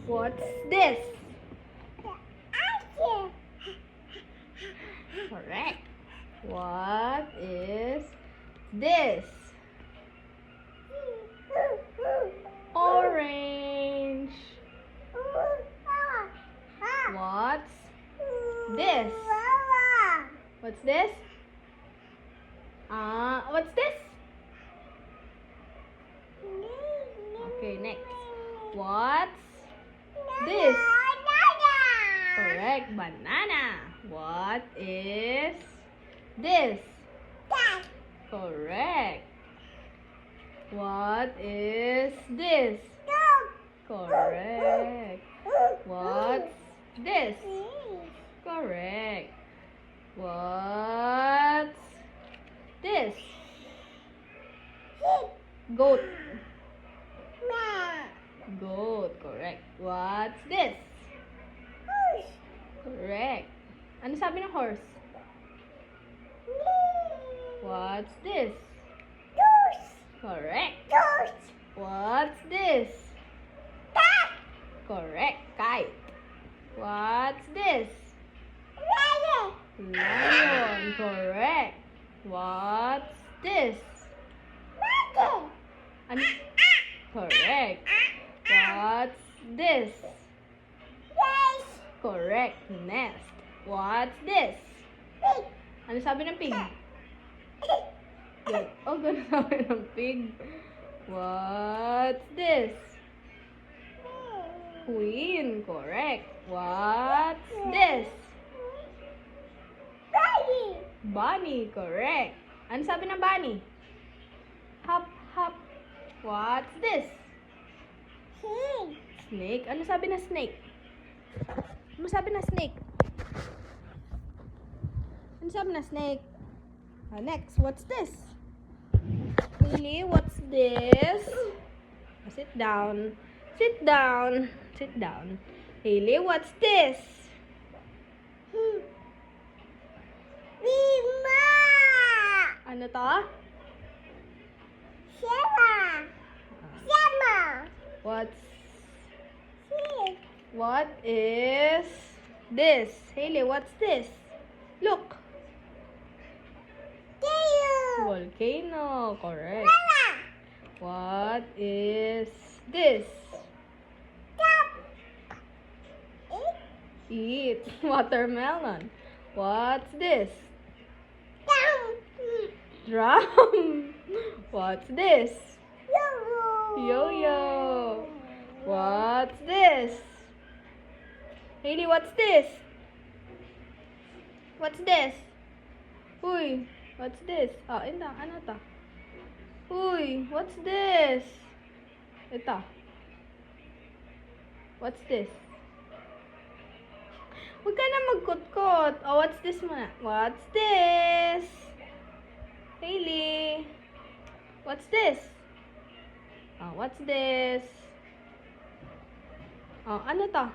What's this? Correct. What is this? Orange. What's this? What's this? What's this? Okay, next. What's this? Correct. Banana. What is this? Correct. What is this? Correct. What's this? Correct. What's this? Goat. Goat. Correct. What's this? Correct. Ano sabi ng horse? What's this? Correct. What's this? Correct. Kite. What's this? Lion. Correct. What's this? Ano? Correct. What's this? Correct. Nest. What's this? Ano sabi ng pig? Good. Oh, ganun sabi ng pig. What's this? Queen. Correct. What's this? Bunny. Correct. Ano sabi ng bunny? Hop, hop. What's this? Snake. Ano sabi ng snake? Ano sabi ng snake? Ano sabi ng snake? Next, what's this? Lily, what's this? Sit down. Sit down. Sit down. Lily, what's this? Ano to? What is this? Haley, what's this? Look. Volcano. Correct. What is this? Eat. Watermelon. What's this? Drum. What's this? Yo-yo. What's this? Haley, what's this? What's this? Uy, what's this? Ito. Ano to? Uy, what's this? Ito. What's this? Huwag ka na magkot-kot. What's this muna? What's this? Haley. What's this? What's this? Ano to?